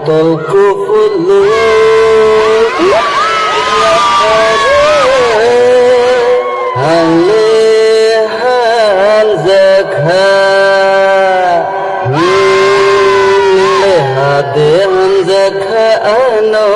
botolku penuh halehan zakha lehadehan zakha ano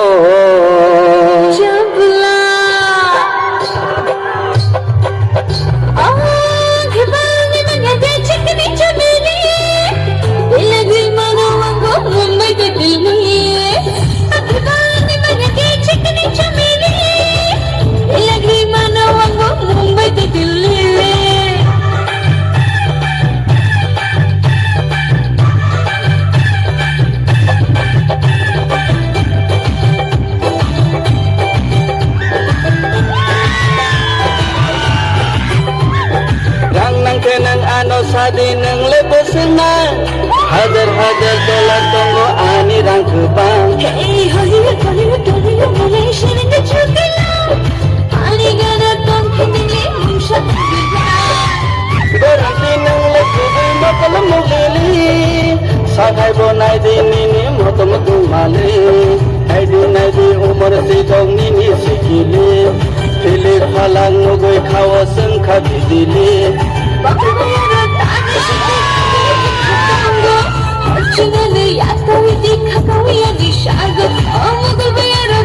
kenang ano sa dinang lebos na hajar-hajar dolar tunggu ani rang kebang hey Hollywood Hollywood Malaysia in the jungle ani gana tong kini musha dorang dinang lebos na pala mogeli sagai bonai dinini motom tumale ai dinai di umur sidong nini sikile tele khalang ngoi khawa sengkha didile Bagaimana tadi Harcunganı yakta ve dikkat kavya dişargı Ama gülbeyara